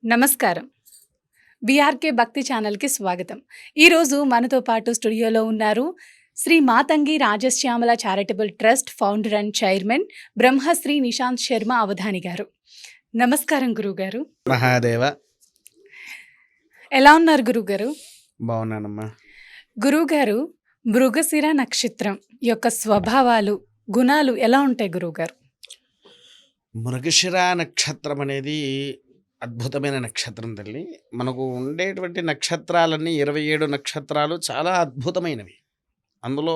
నమస్కారం. బీఆర్‌కే భక్తి ఛానల్‌కి స్వాగతం. ఈరోజు మనతో పాటు స్టూడియోలో ఉన్నారు Shri Matangi Rajashyamala charitable trust founder and chairman Brahmashri Nishant Sharma Avadhani garu. నమస్కారం గురువుగారు. మహాదేవ. ఎలా ఉన్నారు గురువుగారు? బాగున్నానమ్మా. గురువుగారు, మృగశిర నక్షత్రం యొక్క స్వభావాలు, గుణాలు ఎలా ఉంటాయి గురువుగారు? మృగశిర నక్షత్రం అనేది అద్భుతమైన నక్షత్రం తల్లి. మనకు ఉండేటువంటి నక్షత్రాలన్నీ 27 నక్షత్రాలు చాలా అద్భుతమైనవి. అందులో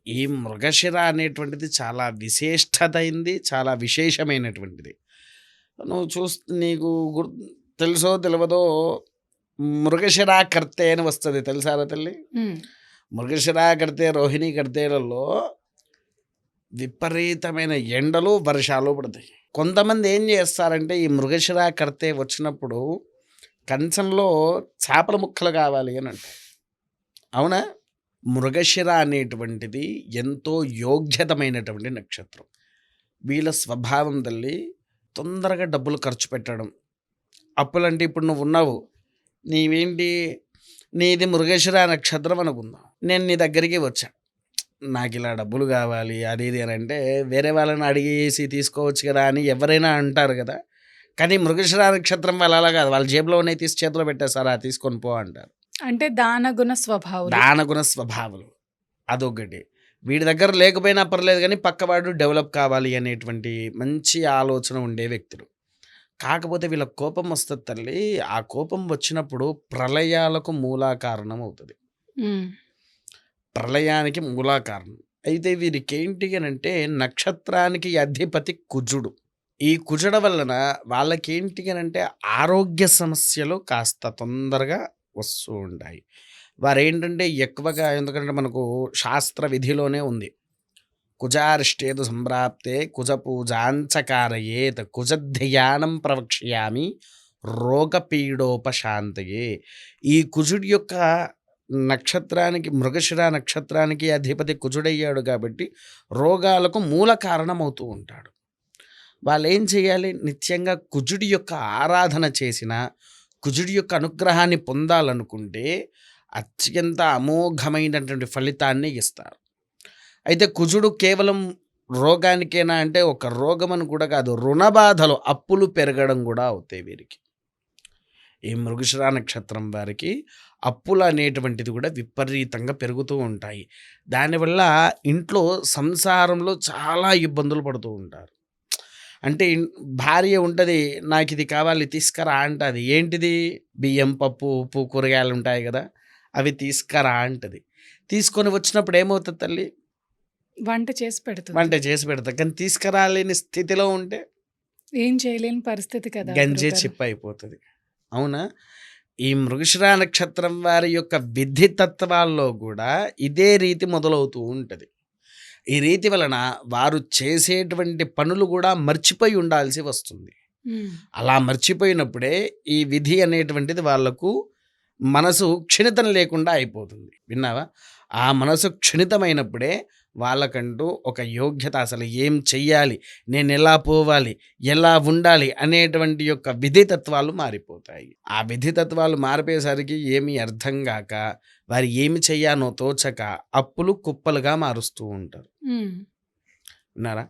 ఈ మృగశిర అనేటువంటిది చాలా విశిష్టతైంది, చాలా విశేషమైనటువంటిది. నువ్వు నీకు తెలుసో తెలియదో మృగశిర కర్తే అని వస్తుంది, తెలుసారా తల్లి? మృగశిర కర్తే, రోహిణి కర్తేలలో విపరీతమైన ఎండలు వర్షాలు పడతాయి. కొంతమంది ఏం చేస్తారంటే ఈ మృగశిర కర్తే వచ్చినప్పుడు కంచంలో చేపల ముక్కలు కావాలి అని అంటారు. అవునా? మృగశిర అనేటువంటిది ఎంతో యోగ్యతమైనటువంటి నక్షత్రం. వీళ్ళ స్వభావం తల్లి తొందరగా డబ్బులు ఖర్చు పెట్టడం. అప్పులంటే ఇప్పుడు నువ్వు ఉన్నావు, నీది మృగశిర నక్షత్రం అనుకుందాం. నేను నీ దగ్గరికి వచ్చా, నాకు ఇలా డబ్బులు కావాలి అది ఇది అని అంటే వేరే వాళ్ళని అడిగేసి తీసుకోవచ్చు కదా అని ఎవరైనా అంటారు కదా. కానీ మృగశిర నక్షత్రం వాళ్ళు అలా కాదు, వాళ్ళ జేబులో ఉన్నాయి తీసి చేతిలో పెట్టేసారా తీసుకొని పో అంటారు. అంటే దానగుణ స్వభావాలు అదొకటి. వీడి దగ్గర లేకపోయినా పర్లేదు కానీ పక్కవాడు డెవలప్ కావాలి అనేటువంటి మంచి ఆలోచన ఉండే వ్యక్తులు. కాకపోతే వీళ్ళ కోపం వస్తుంది తల్లి. ఆ కోపం వచ్చినప్పుడు ప్రళయాలకు మూలా కారణం అవుతుంది. ప్రళయానికి మూలా కారణం అయితే వీరికి ఏంటి అని అంటే నక్షత్రానికి అధిపతి కుజుడు. ఈ కుజుడ వలన వాళ్ళకి ఏంటి అని అంటే ఆరోగ్య సమస్యలు కాస్త తొందరగా వస్తూ ఉంటాయి. వారు ఏంటంటే ఎక్కువగా, ఎందుకంటే మనకు శాస్త్ర విధిలోనే ఉంది, కుజారిష్టేతు సంప్రాప్తే కుజ పూజాంచకారయేత్ కుజధ్యానం ప్రవక్ష్యామి రోగపీడోపశాంతయే. ఈ కుజుడి యొక్క నక్షత్రానికి, మృగశిర నక్షత్రానికి అధిపతి కుజుడయ్యాడు కాబట్టి రోగాలకు మూల కారణమవుతూ ఉంటాడు. వాళ్ళు ఏం చేయాలి? నిత్యంగా కుజుడి యొక్క ఆరాధన చేసిన, కుజుడి యొక్క అనుగ్రహాన్ని పొందాలనుకుంటే అత్యంత అమోఘమైనటువంటి ఫలితాన్ని ఇస్తారు. అయితే కుజుడు కేవలం రోగానికేనా అంటే ఒక రోగమని కూడా కాదు, రుణబాధలు, అప్పులు పెరగడం కూడా అవుతాయి వీరికి. ఈ మృగశిర నక్షత్రం వారికి అప్పులు అనేటువంటిది కూడా విపరీతంగా పెరుగుతూ ఉంటాయి. దానివల్ల ఇంట్లో సంసారంలో చాలా ఇబ్బందులు పడుతూ ఉంటారు. అంటే భార్య ఉంటుంది, నాకు ఇది కావాలి తీసుకురా అంటది. ఏంటిది? బియ్యం, పప్పు, ఉప్పు, కూరగాయలు ఉంటాయి కదా, అవి తీసుకురా అంటది. తీసుకొని వచ్చినప్పుడు ఏమవుతుంది తల్లి? వంట చేసి పెడతా. కానీ తీసుకురాలేని స్థితిలో ఉంటే ఏం చేయలేని పరిస్థితి కదా, గంజే చిప్ప అయిపోతుంది. అవునా? ఈ మృగశిర నక్షత్రం వారి యొక్క విధి తత్వాల్లో కూడా ఇదే రీతి మొదలవుతూ ఉంటుంది. ఈ రీతి వలన వారు చేసేటువంటి పనులు కూడా మర్చిపోయి ఉండాల్సి వస్తుంది. అలా మర్చిపోయినప్పుడే ఈ విధి అనేటువంటిది వాళ్లకు మనసు క్షిణితం లేకుండా అయిపోతుంది. విన్నావా? ఆ మనసు క్షిణితమైనప్పుడే వాళ్ళకంటూ ఒక యోగ్యత, అసలు ఏం చెయ్యాలి, నేను ఎలా పోవాలి, ఎలా ఉండాలి అనేటువంటి యొక్క విధితత్వాలు మారిపోతాయి. ఆ విధితత్వాలు మారిపోయేసరికి ఏమీ అర్థం కాక వారు ఏమి చెయ్యానో తోచక అప్పులు కుప్పలుగా మారుస్తూ ఉంటారు. విన్నారా?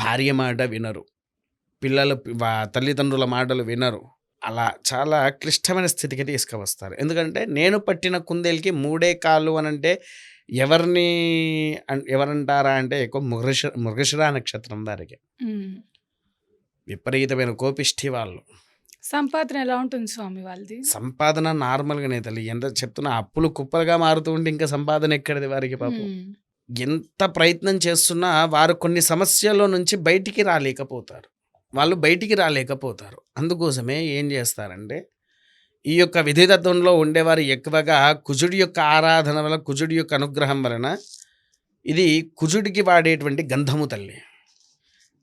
భార్య మాట వినరు, పిల్లలు తల్లిదండ్రుల మాటలు వినరు. అలా చాలా క్లిష్టమైన స్థితికి తీసుకువస్తారు. ఎందుకంటే నేను పట్టిన కుందేలుకి మూడే కాళ్ళు అని అంటే ఎవరంటారా అంటే ఎక్కువ మృగశిర నక్షత్రం వారికి విపరీతమైన కోపిష్టి వాళ్ళు. సంపాదన ఎలా ఉంటుంది స్వామి వాళ్ళది? సంపాదన నార్మల్గానే తల్లి. ఎంత చెప్తున్నా, అప్పులు కుప్పలుగా మారుతూ ఉంటే ఇంకా సంపాదన ఎక్కడిది వారికి? పాపం ఎంత ప్రయత్నం చేస్తున్నా వారు కొన్ని సమస్యల నుంచి బయటికి రాలేకపోతారు. అందుకోసమే ఏం చేస్తారంటే ఈ యొక్క విధితత్వంలో ఉండేవారు ఎక్కువగా కుజుడి యొక్క ఆరాధన వల్ల, కుజుడి యొక్క అనుగ్రహం వలన, ఇది కుజుడికి వాడేటువంటి గంధము తల్లి.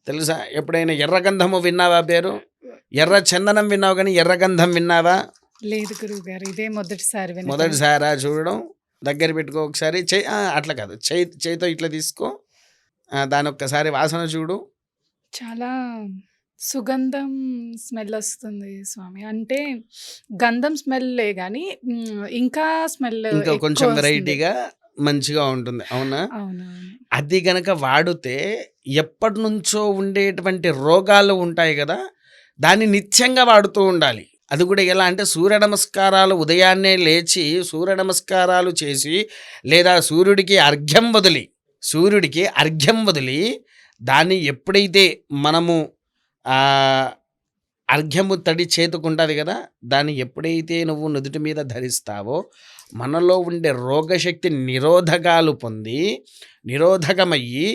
తెలుసా? ఎప్పుడైనా ఎర్రగంధము విన్నావా? పేరు ఎర్ర చందనం విన్నావు, కానీ ఎర్రగంధం విన్నావా? లేదు గురువుగారు, ఇదే మొదటిసారా చూడడం? దగ్గర పెట్టుకో ఒకసారి. అట్లా కాదు, చేయితో ఇట్లా తీసుకో, దాని ఒక్కసారి వాసన చూడు. చాలా సుగంధం స్మెల్లొస్తుంది స్వామి. అంటే గంధం స్మెల్లే గానీ ఇంకా స్మెల్ ఇంకా కొంచెం ఎక్కువొస్తుంది. వెరైటీగా మంచిగా ఉంటుంది. అవునా? అవునవును. అది గనక వాడితే ఎప్పటినుంచో ఉండేటువంటి రోగాలు ఉంటాయి గదా! దాన్ని నిత్యంగా వాడుతూ ఉండాలి. అది కూడా ఎలా అంటే సూర్య నమస్కారాలు ఉదయాన్నే లేచి సూర్య నమస్కారాలు చేసి లేదా సూర్యుడికి అర్ఘ్యం వదిలి దాన్ని ఎప్పుడైతే మనము ఆహ్, అర్ఘ్యము తడి చేతికుంటది గదా! దాన్ని ఎప్పుడైతే నువ్వు నుదుటి మీద ధరిస్తావో మనలో ఉండే రోగశక్తి నిరోధకమయ్యి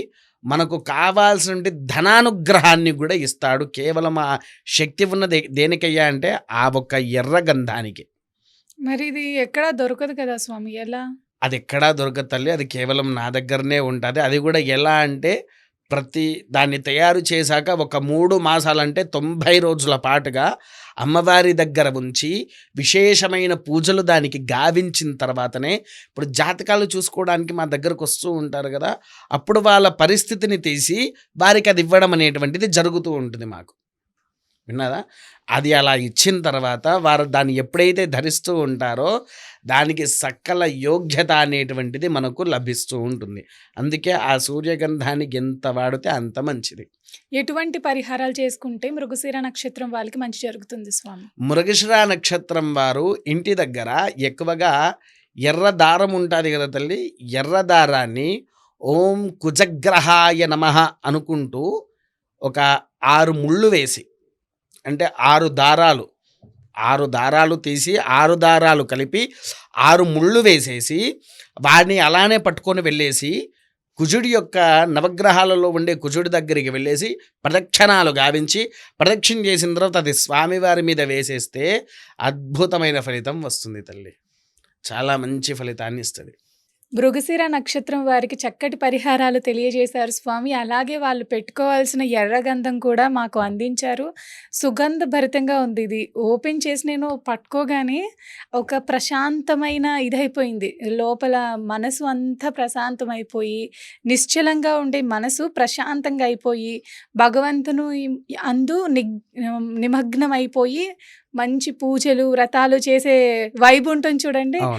మనకు కావాల్సినటువంటి ధనానుగ్రహాన్ని గూడా ఇస్తాడు. కేవలం ఆ శక్తి ఉన్నది దేనికయ్యా అంటే ఆ ఒక్క ఎర్ర గంధానికి. మరిది ఎక్కడా దొరకదు కదా స్వామి. ఎలా? అదెక్కడా దొరకదు తల్లి. అది కేవలం నా దగ్గరనే ఉంటది. అది గూడా ఎలా అంటే దాన్ని తయారు చేశాక ఒక 3 మాసాలంటే 90 రోజుల పాటుగా అమ్మవారి దగ్గర ఉంచి విశేషమైన పూజలు దానికి గావించిన తర్వాతనే ఇప్పుడు జాతకాలు చూసుకోవడానికి మా దగ్గరకొస్తూ ఉంటారు గదా! అప్పుడు వాళ్ళ పరిస్థితిని తీసి వారికది ఇవ్వడం అనేటువంటిది జరుగుతూ ఉంటుంది మాకు. విన్నారా? అది అలా ఇచ్చిన తర్వాత వారు దాన్ని ఎప్పుడైతే ధరిస్తూ ఉంటారో దానికి సకల యోగ్యత అనేటువంటిది మనకు లభిస్తూ ఉంటుంది. అందుకే ఆ సూర్యగంధాన్ని ఎంత వాడితే అంత మంచిది. ఎటువంటి పరిహారాలు చేసుకుంటే మృగశిర నక్షత్రం వాళ్ళకి మంచి జరుగుతుంది స్వామి? మృగశిర నక్షత్రం వారు ఇంటి దగ్గర ఎక్కువగా ఎర్ర దారం ఉంటాది గదా తల్లి! ఎర్ర దారాన్ని ఓం కుజగ్రహాయ నమః అనుకుంటూ ఒక 6 ముళ్ళు వేసి అంటే 6 దారాలు తీసి 6 దారాలు కలిపి 6 ముళ్ళు వేసేసి వాడిని అలానే పట్టుకొని వెళ్ళేసి కుజుడి యొక్క నవగ్రహాలలో ఉండే కుజుడి దగ్గరికి వెళ్ళేసి ప్రదక్షిణాలు గావించి ప్రదక్షిణ చేసిన తర్వాత అది స్వామివారి మీద వేసేస్తే అద్భుతమైన ఫలితం వస్తుంది తల్లి. చాలా మంచి ఫలితాన్ని ఇస్తది. మృగశిర నక్షత్రం వారికి చక్కటి పరిహారాలు తెలియజేశారు స్వామి. అలాగే వాళ్ళు పెట్టుకోవాల్సిన ఎర్రగంధం కూడా మాకు అందించారు. సుగంధ భరితంగా ఉంది ఇది. ఓపెన్ చేసి నేను పట్టుకోగానే ఒక ప్రశాంతమైన ఇదైపోయింది. లోపల మనసు అంతా ప్రశాంతమైపోయి, నిశ్చలంగా ఉండే మనసు ప్రశాంతంగా అయిపోయి, భగవంతుని అందు నిమగ్నమైపోయి మంచి పూజలు, వ్రతాలు చేసే వైబ్ ఉంటుంది చూడండి. అవును.